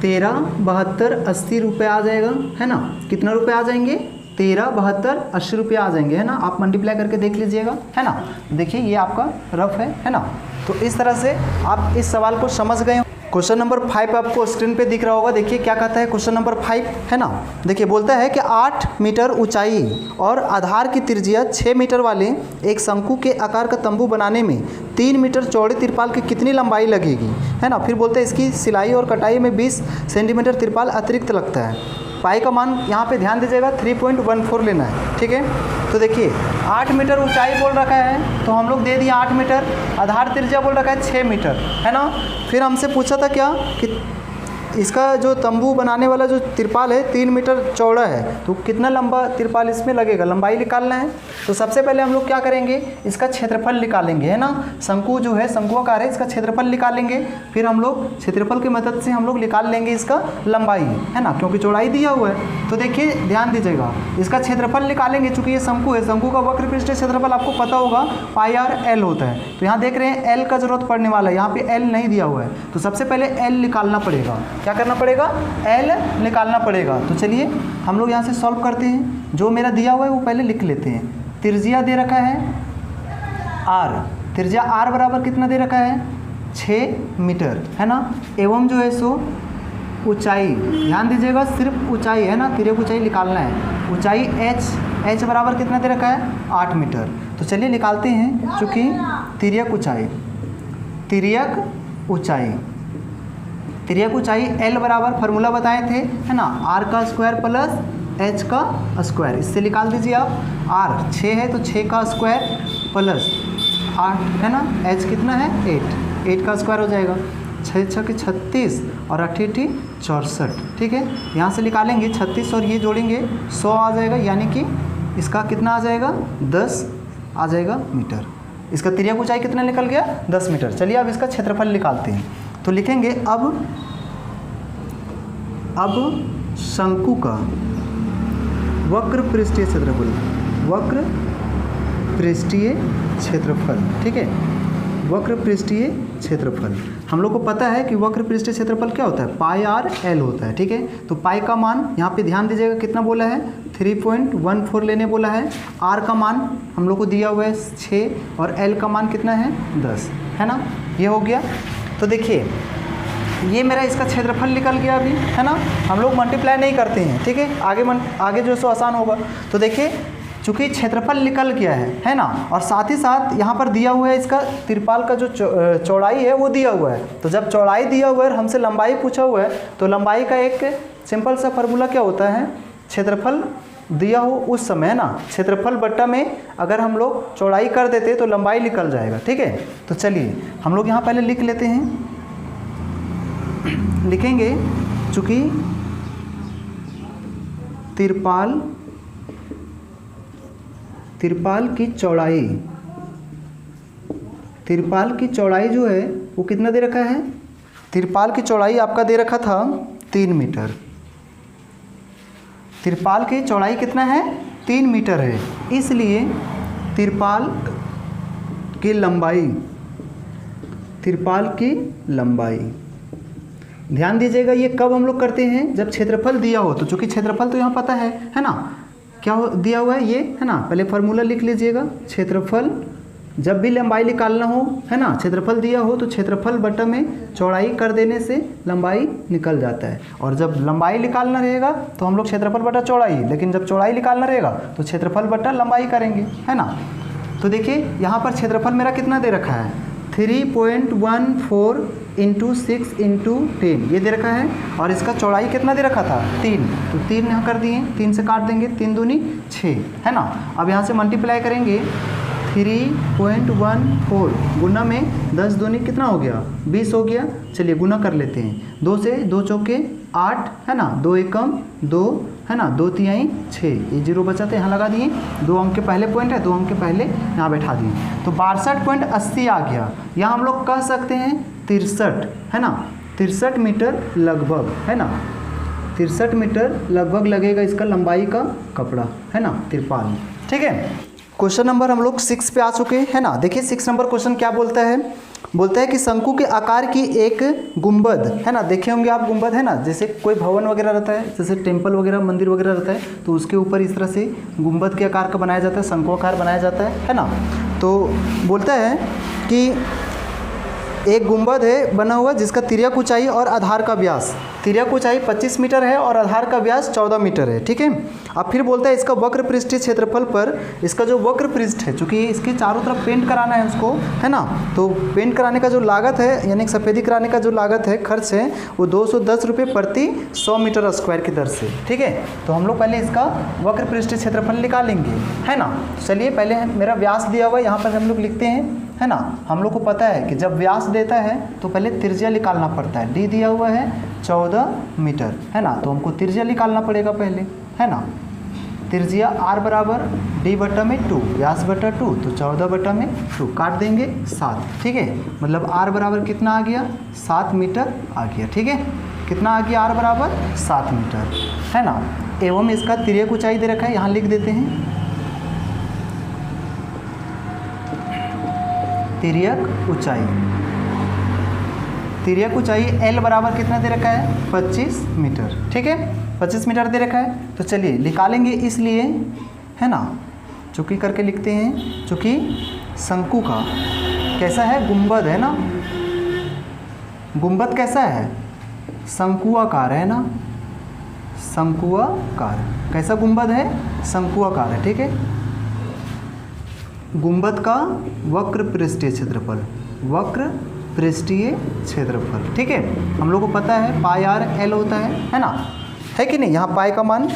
13 72 80 रुपये आ जाएगा, है ना। कितना रुपये आ जाएंगे, 13 72 80 रुपये आ जाएंगे, है ना। आप मल्टीप्लाई करके देख लीजिएगा, है ना। देखिए ये आपका रफ है ना। तो इस तरह से आप इस सवाल को समझ गए। क्वेश्चन नंबर 5 आपको स्क्रीन पे दिख रहा होगा। देखिए क्या कहता है क्वेश्चन नंबर 5, है ना। देखिए बोलता है कि 8 मीटर ऊंचाई और आधार की त्रिज्या 6 मीटर वाले एक शंकु के आकार का तंबू बनाने में 3 मीटर चौड़े तिरपाल की कितनी लंबाई लगेगी, है ना। फिर बोलते हैं इसकी सिलाई और कटाई में 20 सेंटीमीटर तिरपाल अतिरिक्त लगता है। पाई का मान यहाँ पे ध्यान दीजिएगा 3.14 लेना है, ठीक है। तो देखिए 8 मीटर ऊंचाई बोल रखा है, तो हम लोग दे दिए 8 मीटर। आधार त्रिज्या बोल रखा है 6 मीटर, है ना। फिर हमसे पूछा था क्या कि इसका जो तंबू बनाने वाला जो तिरपाल है 3 मीटर चौड़ा है, तो कितना लंबा तिरपाल इसमें लगेगा, लंबाई निकालना है। तो सबसे पहले हम लोग क्या करेंगे, इसका क्षेत्रफल निकालेंगे, है ना। शंकु जो है शंकुआकार है, इसका क्षेत्रफल निकालेंगे। फिर हम लोग क्षेत्रफल की मदद से हम लोग निकाल लेंगे इसका लंबाई, है ना, क्योंकि चौड़ाई दिया हुआ है। तो देखिए ध्यान दीजिएगा, इसका क्षेत्रफल निकालेंगे। चूँकि ये शंकु है, शंकु का वक्र पृष्ठीय क्षेत्रफल आपको पता होगा पाई आर एल होता है। तो यहाँ देख रहे हैं एल का जरूरत पड़ने वाला है, यहाँ पे एल नहीं दिया हुआ है, तो सबसे पहले एल निकालना पड़ेगा। क्या करना पड़ेगा, एल निकालना पड़ेगा। तो चलिए हम लोग यहाँ से सॉल्व करते हैं। जो मेरा दिया हुआ है वो पहले लिख लेते हैं। त्रिज्या दे रखा है आर, त्रिज्या आर बराबर कितना दे रखा है 6 मीटर, है ना। एवं जो है सो ऊंचाई, ध्यान दीजिएगा सिर्फ ऊंचाई, है ना, तिर्यक ऊंचाई निकालना है। ऊंचाई एच बराबर कितना दे रखा है 8 मीटर। तो चलिए निकालते हैं। चूँकि तिर्यक ऊंचाई एल बराबर फार्मूला बताए थे, है ना, आर का स्क्वायर प्लस एच का स्क्वायर। इससे निकाल दीजिए आप। आर 6 है तो 6 का स्क्वायर प्लस 8, है ना, एच कितना है 8 का स्क्वायर हो जाएगा। 6 6 के 36 और 8 8 64, ठीक है। यहाँ से निकालेंगे 36 और ये जोड़ेंगे 100 आ जाएगा, यानी कि इसका कितना आ जाएगा 10 आ जाएगा मीटर। इसका तिर्यक ऊंचाई कितना निकल गया 10 मीटर। चलिए अब इसका क्षेत्रफल निकालते हैं। तो लिखेंगे अब शंकु का वक्र पृष्ठीय क्षेत्रफल, ठीक है, वक्र पृष्ठीय क्षेत्रफल। हम लोग को पता है कि वक्र पृष्ठीय क्षेत्रफल क्या होता है, पाई आर एल होता है, ठीक है। तो पाई का मान यहाँ पे ध्यान दीजिएगा कितना बोला है 3.14 लेने बोला है। आर का मान हम लोग को दिया हुआ है 6 और एल का मान कितना है 10, है ना। ये हो गया। तो देखिए ये मेरा इसका क्षेत्रफल निकल गया अभी, है ना। हम लोग मल्टीप्लाई नहीं करते हैं, ठीक है, आगे जो सो आसान होगा। तो देखिए चूँकि क्षेत्रफल निकल गया है ना, और साथ ही साथ यहाँ पर दिया हुआ है इसका तिरपाल का जो चौड़ाई है वो दिया हुआ है। तो जब चौड़ाई दिया हुआ है और हमसे लंबाई पूछा हुआ है, तो लंबाई का एक सिंपल सा फार्मूला क्या होता है, क्षेत्रफल दिया हो उस समय, है ना, क्षेत्रफल बट्टा में अगर हम लोग चौड़ाई कर देते तो लंबाई निकल जाएगा, ठीक है। तो चलिए हम लोग यहाँ पहले लिख लेते हैं। लिखेंगे चूँकि तिरपाल की चौड़ाई जो है वो कितना दे रखा है, तिरपाल की चौड़ाई आपका दे रखा था 3 मीटर। तिरपाल की चौड़ाई कितना है 3 मीटर है, इसलिए तिरपाल की लंबाई ध्यान दीजिएगा। ये कब हम लोग करते हैं, जब क्षेत्रफल दिया हो। तो चूँकि क्षेत्रफल तो यहाँ पता है ना, क्या दिया हुआ है ये, है ना। पहले फार्मूला लिख लीजिएगा। क्षेत्रफल जब भी लंबाई निकालना हो, है ना, क्षेत्रफल दिया हो तो क्षेत्रफल बटा में चौड़ाई कर देने से लंबाई निकल जाता है। और जब लंबाई निकालना रहेगा तो हम लोग क्षेत्रफल बटा चौड़ाई, लेकिन जब चौड़ाई निकालना रहेगा तो क्षेत्रफल बटा लंबाई करेंगे, है ना। तो देखिए यहाँ पर क्षेत्रफल मेरा कितना दे रखा है 3.14 × 6 × 10 ये दे रखा है। और इसका चौड़ाई कितना दे रखा था 3, तो 3 यहाँ कर दिए, 3 से काट देंगे, 3 दूनी 6, है ना। अब यहाँ से मल्टीप्लाई करेंगे 3.14 गुना में 10 दूनी कितना हो गया 20 हो गया। चलिए गुना कर लेते हैं। 2 से 2 चौके 8, है ना, 2 एकम 2, है ना, 2 तिहाई 6, ये 0 बचा था यहाँ लगा दिए। 2 अंक के पहले पॉइंट है, 2 अंक के पहले यहाँ बैठा दिए, तो 62.80 आ गया। यहाँ हम लोग कह सकते हैं 63, है ना, 63 मीटर लगभग, है ना, 63 मीटर लगभग लगेगा इसका लंबाई का कपड़ा, है ना, तिरपाल, ठीक है। क्वेश्चन नंबर हम लोग 6 पे आ चुके हैं, है ना। देखिए 6 नंबर क्वेश्चन क्या बोलता है, बोलता है कि शंकु के आकार की एक गुंबद, है ना, देखे होंगे आप गुंबद, है ना, जैसे कोई भवन वगैरह रहता है, जैसे टेम्पल वगैरह मंदिर वगैरह रहता है, तो उसके ऊपर इस तरह से गुंबद के आकार का बनाया जाता है, शंकु आकार बनाया जाता है ना। तो बोलता है कि एक गुंबद है बना हुआ जिसका तिर्यक ऊंचाई और आधार का व्यास तिर्यक ऊंचाई 25 मीटर है और आधार का व्यास 14 मीटर है। ठीक है, अब फिर बोलता है इसका वक्र पृष्ठीय क्षेत्रफल पर, इसका जो वक्र पृष्ठ है, चूंकि इसके चारों तरफ पेंट कराना है उसको, है ना, तो पेंट कराने का जो लागत है यानी सफ़ेदी कराने का जो लागत है, खर्च है, वो 210 रुपये प्रति 100 मीटर स्क्वायर की दर से। ठीक है, तो हम लोग पहले इसका वक्र पृष्ठीय क्षेत्रफल निकालेंगे, है ना। चलिए पहले मेरा व्यास दिया हुआ है, यहाँ पर हम लोग लिखते हैं, है ना। हम लोग को पता है कि जब व्यास देता है तो पहले त्रिज्या निकालना पड़ता है। डी दिया हुआ है 14 मीटर, है ना, तो हमको त्रिज्या निकालना पड़ेगा पहले, है ना। त्रिज्या r बराबर d बटा में 2, व्यास बटा 2, तो 14 बटा में 2, काट देंगे 7। ठीक है, मतलब r बराबर कितना आ गया, 7 मीटर आ गया। ठीक है, कितना आ गया, r बराबर 7 मीटर, है ना। एवं इसका तिर्यक ऊंचाई दे रखा है, यहाँ लिख देते हैं तिर्यक ऊंचाई। तिर्यक ऊंचाई L बराबर कितना दे रखा है, 25 मीटर। ठीक है, 25 मीटर दे रखा है, तो चलिए निकालेंगे, इसलिए, है ना, चूंकि करके लिखते हैं, चूंकि शंकु का कैसा है, गुंबद है ना, गुंबद कैसा है, शंकुआकार है ना, शंकुआकार, कैसा गुंबद है, शंकुआकार है। ठीक है, गुंबद का वक्र पृष्ठीय क्षेत्रफल, वक्र पृष्ठीय क्षेत्रफल। ठीक है, हम लोग को पता है पाई आर एल होता है ना, है कि नहीं। यहाँ पाई का मान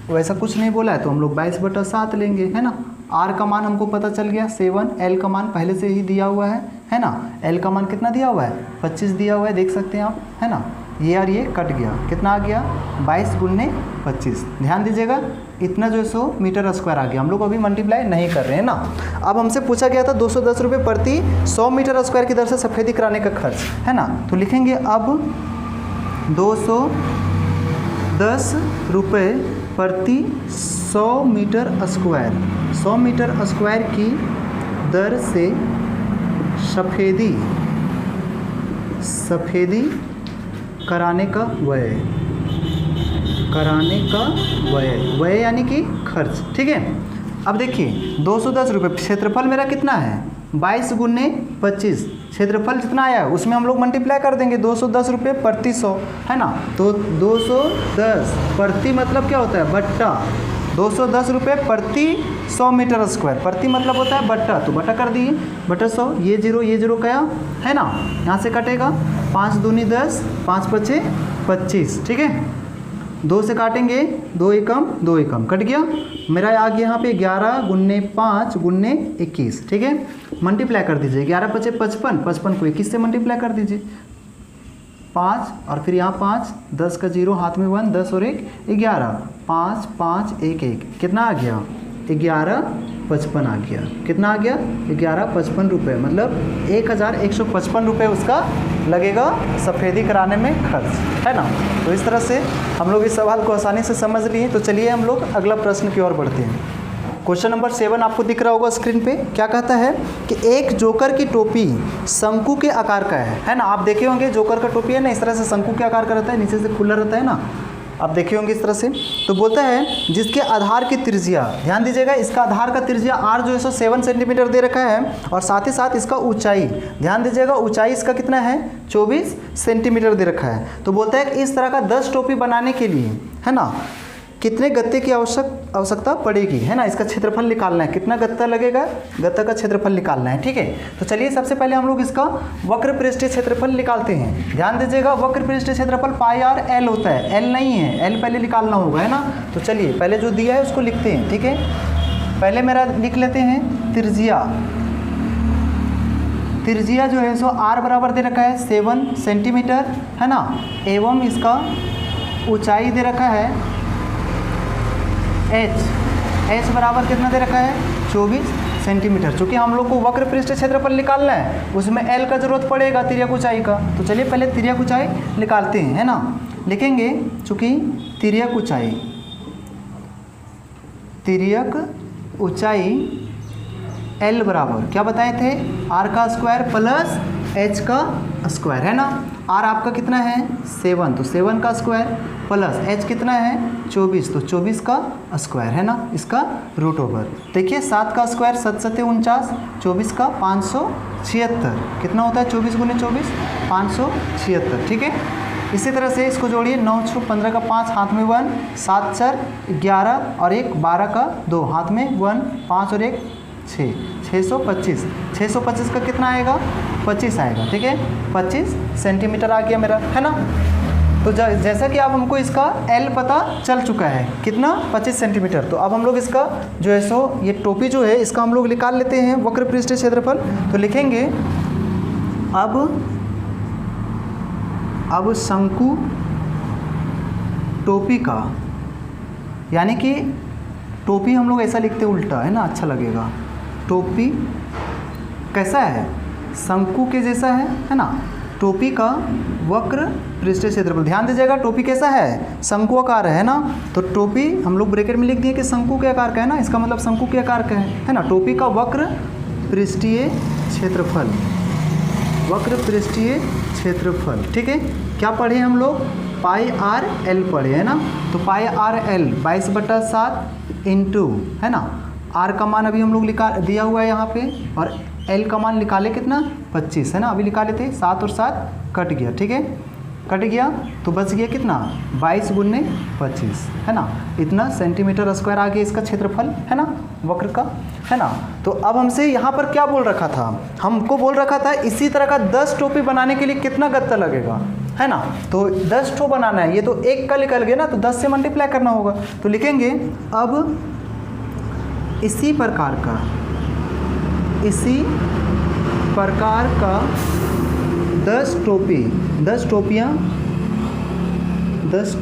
वैसा कुछ नहीं बोला है, तो हम लोग 22/7 लेंगे, है ना। आर का मान हमको पता चल गया 7, एल का मान पहले से ही दिया हुआ है ना। एल का मान कितना दिया हुआ है, 25 दिया हुआ है, देख सकते हैं आप, है ना। ये और ये कट गया, कितना आ गया, 22 × 25। ध्यान दीजिएगा, इतना जो 100 मीटर स्क्वायर आ गया। हम लोग अभी मल्टीप्लाई नहीं कर रहे हैं ना। अब हमसे पूछा गया था 210 रुपये प्रति 100 मीटर स्क्वायर की दर से सफ़ेदी कराने का खर्च, है ना। तो लिखेंगे अब 210 रुपये प्रति 100 मीटर स्क्वायर, 100 मीटर स्क्वायर की दर से सफ़ेदी कराने का व्यय, व्यय यानी कि खर्च। ठीक है, अब देखिए 210 रुपये, क्षेत्रफल मेरा कितना है, 22 × 25, क्षेत्रफल जितना आया है उसमें हम लोग मल्टीप्लाई कर देंगे, 210 रुपये प्रति 100, है ना। तो 210 प्रति मतलब क्या होता है, बट्टा, 210 रुपये प्रति 100 मीटर स्क्वायर, प्रति मतलब होता है बट्टा, तो बटा कर दिए, बटा 100, ये जीरो गया, है ना, यहाँ से कटेगा, 5 दूनी 10, 5 पचे 25। ठीक है, 2 से काटेंगे, 2 एकम कट गया, मेरा आ गया यहाँ पे 11 × 5 × 21। ठीक है, मल्टीप्लाई कर दीजिए, 11 पचे 55, 55 को 21 से मल्टीप्लाई कर दीजिए, 5 और फिर यहाँ 5, 10 का 0 हाथ में 1, 10 और 1 11, 5 5 1 1, कितना आ गया, 1155 आ गया। कितना आ गया, 1155 रुपये, मतलब 1155 रुपये उसका लगेगा सफ़ेदी कराने में खर्च, है ना। तो इस तरह से हम लोग इस सवाल को आसानी से समझ लिए। तो चलिए हम लोग अगला प्रश्न की ओर बढ़ते हैं। क्वेश्चन नंबर 7 आपको दिख रहा होगा स्क्रीन पे। क्या कहता है कि एक जोकर की टोपी शंकु के आकार का है ना। आप देखे होंगे जोकर का टोपी है ना, इस तरह से शंकु के आकार का रहता है, नीचे से खुला रहता है ना, आप देखे होंगे इस तरह से। तो बोलता है जिसके आधार की त्रिज्या, ध्यान दीजिएगा, इसका आधार का त्रिज्या r जो है 7 सेंटीमीटर दे रखा है, और साथ ही साथ इसका ऊंचाई, ध्यान दीजिएगा, ऊंचाई इसका कितना है, 24 सेंटीमीटर दे रखा है। तो बोलता है कि इस तरह का 10 टोपी बनाने के लिए, है ना, कितने गत्ते की आवश्यकता पड़ेगी, है ना। इसका क्षेत्रफल निकालना है, कितना गत्ता लगेगा, गत्ता का क्षेत्रफल निकालना है। ठीक है, तो चलिए सबसे पहले हम लोग इसका वक्र पृष्ठीय क्षेत्रफल निकालते हैं। ध्यान दीजिएगा, वक्र पृष्ठीय क्षेत्रफल पाई आर एल होता है, एल नहीं है, एल पहले निकालना होगा, है ना। तो चलिए पहले जो दिया है उसको लिखते हैं। ठीक है, पहले मेरा लिख लेते हैं त्रिज्या जो है सो आर बराबर दे रखा है 7 सेंटीमीटर, है ना, एवं इसका ऊंचाई दे रखा है h बराबर कितना दे रखा है, 24 सेंटीमीटर। चूँकि हम लोग को वक्र पृष्ठीय क्षेत्रफल निकालना है, उसमें l का जरूरत पड़ेगा तिर्यक ऊंचाई का। तो चलिए पहले तिर्यक ऊंचाई निकालते हैं, है ना। लिखेंगे चूँकि तिर्यक ऊंचाई l बराबर क्या बताए थे, r का स्क्वायर प्लस h का स्क्वायर, है ना। r आपका कितना है 7, तो 7 का स्क्वायर प्लस h कितना है 24, तो 24 का स्क्वायर, है ना, इसका रूट ओवर। देखिए 7 का स्क्वायर 7 7 49, 24 का 576, कितना होता है 24 × 24 576। ठीक है, इसी तरह से इसको जोड़िए, 9 6 15 का 5, हाथ में 1, 7 4 11 और 1 12 का 2, हाथ में 1, 5 और 1 6, 625। 625 का कितना आएगा? 25 आएगा। ठीक है, 25 सेंटीमीटर आ गया मेरा, है ना। तो जैसा कि अब हमको इसका L पता चल चुका है, कितना? 25 सेंटीमीटर। तो अब हम लोग इसका जो है सो ये टोपी जो है इसका हम लोग निकाल लेते हैं वक्र पृष्ठीय क्षेत्रफल। तो लिखेंगे अब शंकु टोपी का, यानी कि टोपी हम लोग ऐसा लिखते हैं उल्टा, है ना, अच्छा लगेगा। टोपी कैसा है? शंकु के जैसा है ना। टोपी का वक्र पृष्ठीय क्षेत्रफल, ध्यान दीजिएगा, टोपी कैसा है? शंकु आकार है ना। तो टोपी हम लोग ब्रैकेट में लिख दिए कि शंकु के आकार का है ना, इसका मतलब शंकु के आकार का है ना। टोपी का वक्र पृष्ठीय क्षेत्रफल, वक्र पृष्ठीय क्षेत्रफल। ठीक है, क्या पढ़े हम लोग? पाई आर एल पढ़े, है ना। तो पाई आर एल 22/7 इंटू, है ना, आर का मान अभी हम लोग दिया हुआ है यहाँ पे, और एल का मान निकाले कितना? 25, है ना। अभी निकाले थे, 7 और 7 कट गया। ठीक है, कट गया तो बच गया कितना? 22 × 25, है ना। इतना सेंटीमीटर स्क्वायर आ गया इसका क्षेत्रफल, है ना, वक्र का, है ना। तो अब हमसे यहाँ पर क्या बोल रखा था? हमको बोल रखा था इसी तरह का 10 टोपी बनाने के लिए कितना गत्ता लगेगा, है ना। तो 10 ठो बनाना है, ये तो एक का निकल गया ना, तो 10 से मल्टीप्लाई करना होगा। तो लिखेंगे अब इसी प्रकार का 10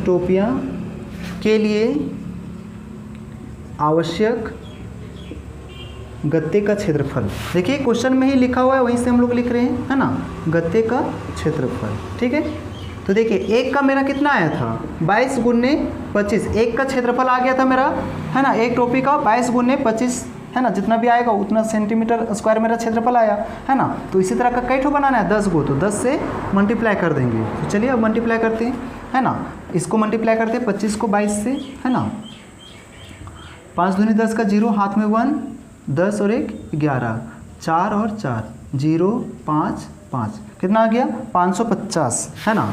टोपियाँ के लिए आवश्यक गत्ते का क्षेत्रफल। देखिए क्वेश्चन में ही लिखा हुआ है, वहीं से हम लोग लिख रहे हैं, है ना, गत्ते का क्षेत्रफल। ठीक है, तो देखिए एक का मेरा कितना आया था? 22 × 25, एक का क्षेत्रफल आ गया था मेरा, है ना, एक टोपी का 22 × 25, है ना, जितना भी आएगा उतना सेंटीमीटर स्क्वायर मेरा क्षेत्रफल आया, है ना। तो इसी तरह का कई ठो बनाना है? 10 गो, तो 10 से मल्टीप्लाई कर देंगे। तो चलिए अब मल्टीप्लाई करते हैं, है ना। इसको मल्टीप्लाई करते हैं 25 को 22 से, है ना। 5 दूनी 10 का 0, हाथ में 1, 10 और 1 11, 4 और 4 0 5 5, कितना आ गया? 550, है ना।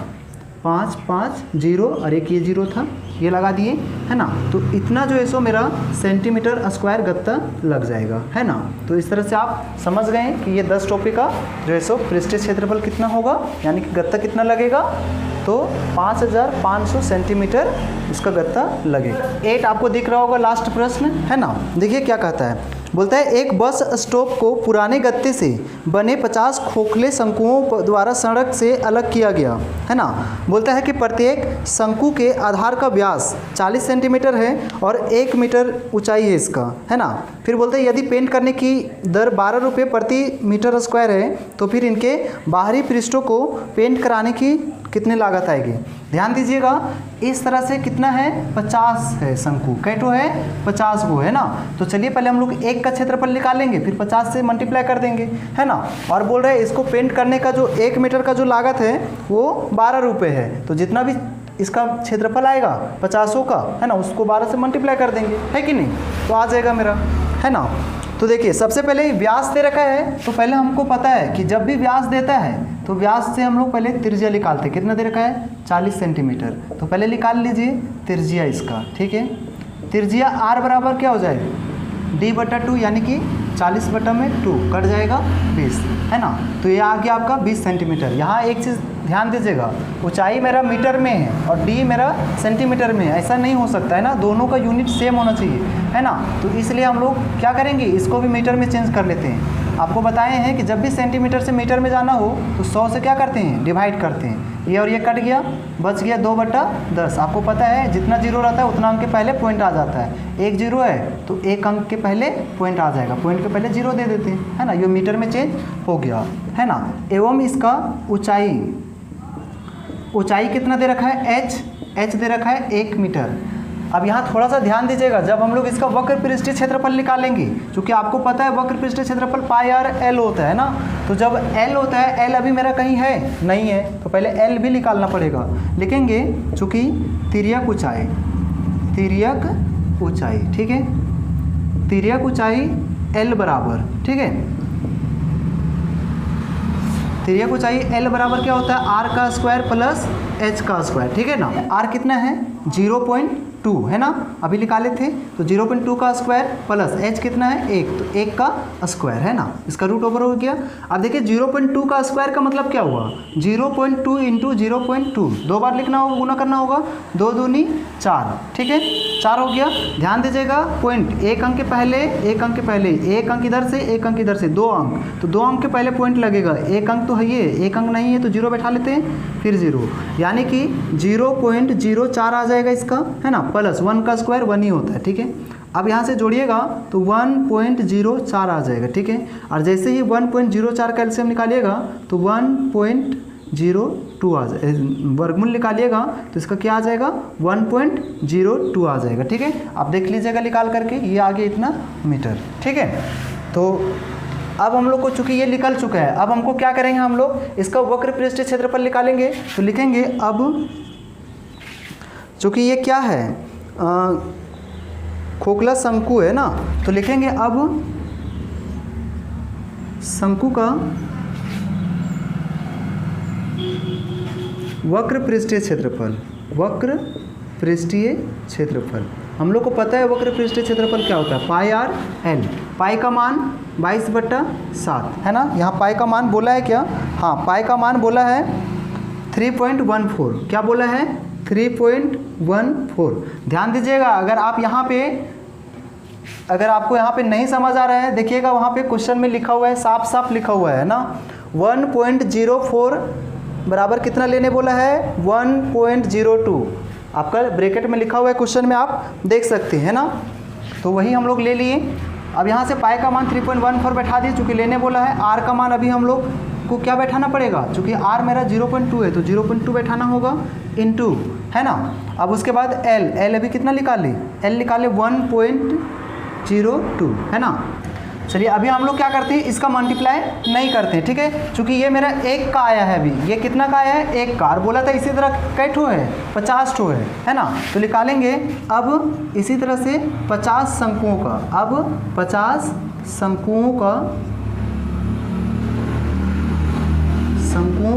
5 5 0 और एक ये 0 था, ये लगा दिए, है ना। तो इतना जो है सो मेरा सेंटीमीटर स्क्वायर गत्ता लग जाएगा, है ना। तो इस तरह से आप समझ गए कि ये 10 टोपी का जो है सो पृष्ठीय क्षेत्रफल कितना होगा, यानी कि गत्ता कितना लगेगा। तो 5500 सेंटीमीटर इसका गत्ता लगेगा। 8 आपको दिख रहा होगा लास्ट प्रश्न, है ना। देखिए क्या कहता है, बोलता है एक बस स्टॉप को पुराने गत्ते से बने 50 खोखले शंकुओं द्वारा सड़क से अलग किया गया, है ना। बोलता है कि प्रत्येक शंकु के आधार का व्यास 40 सेंटीमीटर है और 1 मीटर ऊंचाई है इसका, है ना। फिर बोलते हैं यदि पेंट करने की दर 12 रुपये प्रति मीटर स्क्वायर है तो फिर इनके बाहरी पृष्ठों को पेंट कराने की कितनी लागत आएगी। ध्यान दीजिएगा, इस तरह से कितना है? 50 है शंकु, कैटो है 50 वो, है ना। तो चलिए पहले हम लोग एक का क्षेत्रफल निकालेंगे, फिर 50 से मल्टीप्लाई कर देंगे, है ना। और बोल रहे हैं इसको पेंट करने का जो 1 मीटर का जो लागत है वो 12 रुपये है। तो जितना भी इसका क्षेत्रफल आएगा 50 का, है ना, उसको 12 से मल्टीप्लाई कर देंगे, है कि नहीं। तो आ जाएगा मेरा, है ना। तो देखिए सबसे पहले व्यास दे रखा है, तो पहले हमको पता है कि जब भी व्यास देता है तो व्यास से हम लोग पहले त्रिज्या निकालते हैं। कितना दे रखा है? 40 सेंटीमीटर। तो पहले निकाल लीजिए त्रिज्या इसका, ठीक है। त्रिज्या r बराबर क्या हो जाएगा? d/2, यानी कि 40/2 कट जाएगा 20, है ना। तो ये आ गया आपका 20 सेंटीमीटर। यहाँ एक चीज़ ध्यान दीजिएगा, ऊंचाई मेरा मीटर में है और d मेरा सेंटीमीटर में है, ऐसा नहीं हो सकता है ना, दोनों का यूनिट सेम होना चाहिए, है ना। तो इसलिए हम लोग क्या करेंगे, इसको भी मीटर में चेंज कर लेते हैं। आपको बताए हैं कि जब भी सेंटीमीटर से मीटर में जाना हो तो 100 से क्या करते हैं? डिवाइड करते हैं। ये और ये कट गया, बच गया 2/10। आपको पता है जितना जीरो रहता है उतना अंक के पहले पॉइंट आ जाता है। एक जीरो है तो एक अंक के पहले पॉइंट आ जाएगा, पॉइंट के पहले जीरो दे देते हैं, है ना। ये मीटर में चेंज हो गया, है ना। एवं इसका ऊंचाई कितना दे रखा है? h दे रखा है 1 मीटर। अब यहाँ थोड़ा सा ध्यान दीजिएगा, जब हम लोग इसका वक्र पृष्ठीय क्षेत्रफल निकालेंगे, क्योंकि आपको पता है वक्र पृष्ठीय क्षेत्रफल πr/l होता है ना। तो जब l होता है, l अभी मेरा कहीं है नहीं है, तो पहले l भी निकालना पड़ेगा। लिखेंगे चूँकि तिर्यक ऊंचाई, ठीक है, तिर्यक ऊंचाई l बराबर, ठीक है, तिर्यक ऊंचाई L बराबर क्या होता है, आर का स्क्वायर प्लस एच का स्क्वायर, ठीक है ना। आर कितना है 0.2 है ना, अभी निकाले थे, तो 0.2 का स्क्वायर प्लस एच कितना है 1, तो 1 का स्क्वायर है ना, इसका रूट ओवर हो गया। अब देखिए 0.2 का स्क्वायर का मतलब क्या हुआ, 0.2 इंटू 0.2, 2 बार लिखना होगा, गुना करना होगा, 2 दूनी 4, ठीक है 4 हो गया। ध्यान दीजिएगा पॉइंट, एक अंक के पहले, एक अंक के पहले, एक अंक इधर से, एक अंक इधर से, 2 अंक, तो 2 अंक के पहले पॉइंट लगेगा, एक अंक तो है ये, एक अंक नहीं है तो 0 बैठा लेते हैं, फिर 0, यानी कि 0.04 आ जाएगा इसका, है ना, प्लस 1 का स्क्वायर 1 ही होता है, ठीक है। अब यहाँ से जोड़िएगा तो 1.04 आ जाएगा, ठीक है। और जैसे ही 1.04 का एलसीएम निकालिएगा तो 1.02 आ जाए, वर्गमूल निकालिएगा तो इसका क्या आ जाएगा 1.02 आ जाएगा, ठीक है। आप देख लीजिएगा निकाल करके, ये आ गया इतना मीटर, ठीक है। तो अब हम लोग को चूंकि ये निकल चुका है, अब हमको क्या करेंगे, हम लोग इसका वक्र पृष्ठीय क्षेत्रफल निकालेंगे। तो लिखेंगे अब चूंकि ये क्या है खोखला शंकु है ना, तो लिखेंगे अब शंकु का वक्र पृष्ठीय क्षेत्रफल, वक्र पृष्ठीय क्षेत्रफल, हम लोग को पता है वक्र पृष्ठीय क्षेत्रफल क्या होता है, पाई आर एल, पाई का मान 22/7 है ना, यहाँ पाई का मान बोला है क्या, हाँ पाई का मान बोला है 3.14, क्या बोला है 3.14। ध्यान दीजिएगा, अगर आप यहाँ पे, अगर आपको यहाँ पे नहीं समझ आ रहा है, देखिएगा वहाँ पे क्वेश्चन में लिखा हुआ है, साफ साफ लिखा हुआ है ना, 1.04 बराबर कितना लेने बोला है 1.02, आपका ब्रैकेट में लिखा हुआ है क्वेश्चन में, आप देख सकते हैं ना, तो वही हम लोग ले लिए। अब यहाँ से पाई का मान 3.14 बैठा दिए, चूँकि लेने बोला है। आर का मान अभी हम लोग को क्या बैठाना पड़ेगा, चूँकि आर मेरा 0.2 है तो 0.2 बैठाना होगा इनटू, है ना। अब उसके बाद एल अभी कितना निकाले, एल निकाले 1.02, है ना। चलिए अभी हम लोग क्या करते हैं, इसका मल्टीप्लाई नहीं करते हैं, ठीक है, क्योंकि ये मेरा 1 का आया है, अभी ये कितना का आया है 1 का, और बोला था इसी तरह कई ठो है 50 ठो है ना, तो निकालेंगे अब इसी तरह से 50 शंकुओं का, अब 50 शंकुओं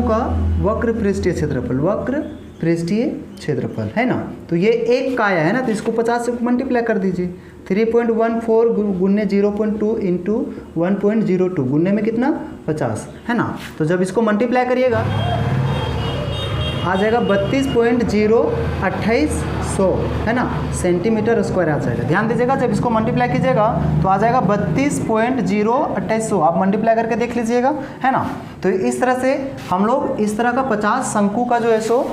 का वक्र पृष्ठीय क्षेत्रफल, वक्र पृष्ठीय क्षेत्रफल, है ना। तो ये 1 का आया है ना, तो इसको 50 से मल्टीप्लाई कर दीजिए, 3.14 गुन्ने 0.2 इंटू 1.02 गुन्ने में कितना 50, है ना। तो जब इसको मल्टीप्लाई करिएगा आ जाएगा 32.028 है ना, सेंटीमीटर स्क्वायर आ जाएगा। ध्यान दीजिएगा, जब इसको मल्टीप्लाई कीजिएगा तो आ जाएगा 32.028, आप मल्टीप्लाई करके देख लीजिएगा, है ना। तो इस तरह से हम लोग इस तरह का 50 शंकु का जो है सो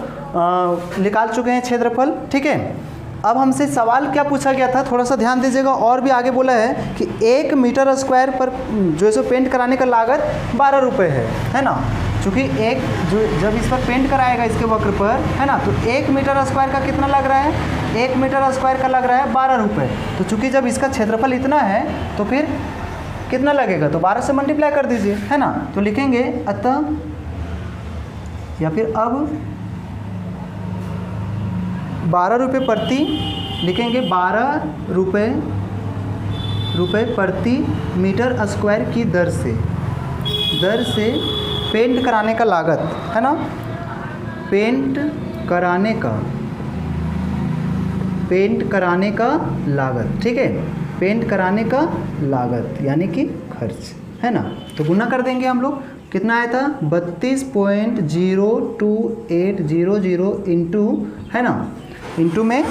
निकाल चुके हैं क्षेत्रफल, ठीक है। अब हमसे सवाल क्या पूछा गया था, थोड़ा सा ध्यान दीजिएगा, और भी आगे बोला है कि 1 मीटर स्क्वायर पर जो है सो पेंट कराने का लागत 12 रुपये है ना। चूँकि एक जो जब इस पर पेंट कराएगा इसके वक्र पर, है ना, तो 1 मीटर स्क्वायर का कितना लग रहा है, 1 मीटर स्क्वायर का लग रहा है 12 रुपये। तो चूँकि जब इसका क्षेत्रफल इतना है तो फिर कितना लगेगा, तो 12 से मल्टीप्लाई कर दीजिए, है ना। तो लिखेंगे अतः, या फिर अब 12 रुपये प्रति, लिखेंगे 12 रुपये प्रति मीटर स्क्वायर की दर से पेंट कराने का लागत, है ना, पेंट कराने का लागत, ठीक है, पेंट कराने का लागत यानी कि खर्च, है ना। तो गुना कर देंगे हम लोग, कितना आया था 32.02800 इंटू, है ना, इंटू में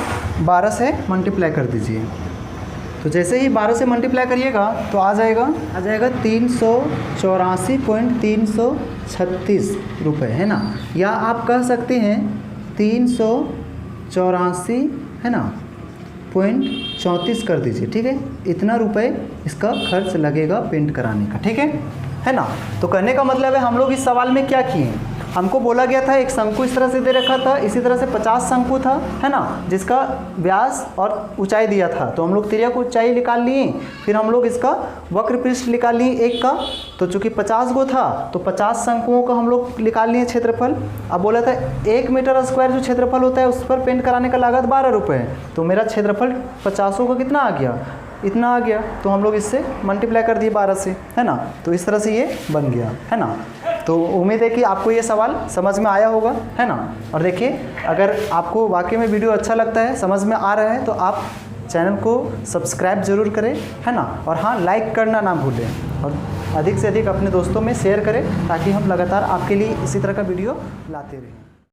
12 से मल्टीप्लाई कर दीजिए। तो जैसे ही 12 से मल्टीप्लाई करिएगा तो आ जाएगा 384.336 रुपये, है ना, या आप कह सकते हैं 384, है ना, .34 कर दीजिए, ठीक है। इतना रुपए इसका खर्च लगेगा पेंट कराने का, ठीक है ना। तो कहने का मतलब है हम लोग इस सवाल में क्या किए, हमको बोला गया था एक शंकु इस तरह से दे रखा था, इसी तरह से 50 शंकु था, है ना, जिसका व्यास और ऊंचाई दिया था। तो हम लोग तिर्यक ऊंचाई निकाल लिए, फिर हम लोग इसका वक्र पृष्ठ निकाल लिए 1 का, तो चूंकि 50 गो था तो 50 शंकुओं का हम लोग निकाल लिए क्षेत्रफल। अब बोला था 1 मीटर स्क्वायर जो क्षेत्रफल होता है उस पर पेंट कराने का लागत 12 रुपये, तो मेरा क्षेत्रफल 50 का कितना आ गया, इतना आ गया। तो हम लोग इससे मल्टीप्लाई कर दिए 12 से, है ना। तो इस तरह से ये बन गया, है ना। तो उम्मीद है कि आपको ये सवाल समझ में आया होगा, है ना। और देखिए, अगर आपको वाकई में वीडियो अच्छा लगता है, समझ में आ रहा है, तो आप चैनल को सब्सक्राइब जरूर करें, है ना। और हाँ, लाइक करना ना भूलें और अधिक से अधिक अपने दोस्तों में शेयर करें, ताकि हम लगातार आपके लिए इसी तरह का वीडियो लाते रहें।